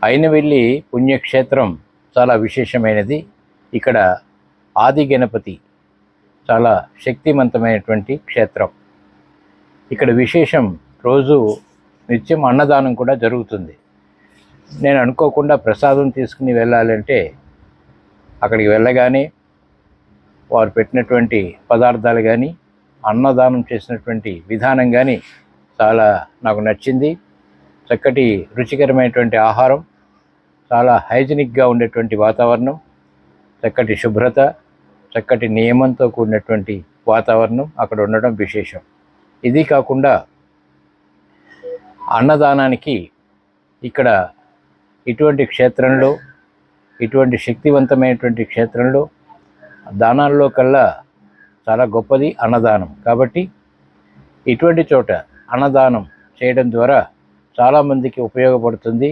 అయినవెల్లి పుణ్యక్షేత్రం చాలా విశేషమైనది. ఇక్కడ ఆది గణపతి చాలా శక్తివంతమైనటువంటి క్షేత్రం. ఇక్కడ విశేషం, రోజు నిత్యం అన్నదానం కూడా జరుగుతుంది. నేను అనుకోకుండా ప్రసాదం తీసుకుని వెళ్ళాలంటే అక్కడికి వెళ్ళగానే వారు పెట్టినటువంటి పదార్థాలు కానీ, అన్నదానం చేసినటువంటి విధానం కానీ చాలా నాకు నచ్చింది. చక్కటి రుచికరమైనటువంటి ఆహారం, చాలా హైజీనిక్గా ఉండేటువంటి వాతావరణం, చక్కటి శుభ్రత, చక్కటి నియమంతో కూడినటువంటి వాతావరణం అక్కడ ఉండడం విశేషం. ఇది కాకుండా అన్నదానానికి ఇక్కడ ఇటువంటి క్షేత్రంలో, ఇటువంటి శక్తివంతమైనటువంటి క్షేత్రంలో దానాల్లో కల్లా చాలా గొప్పది అన్నదానం. కాబట్టి ఇటువంటి చోట అన్నదానం చేయడం ద్వారా చాలామందికి ఉపయోగపడుతుంది.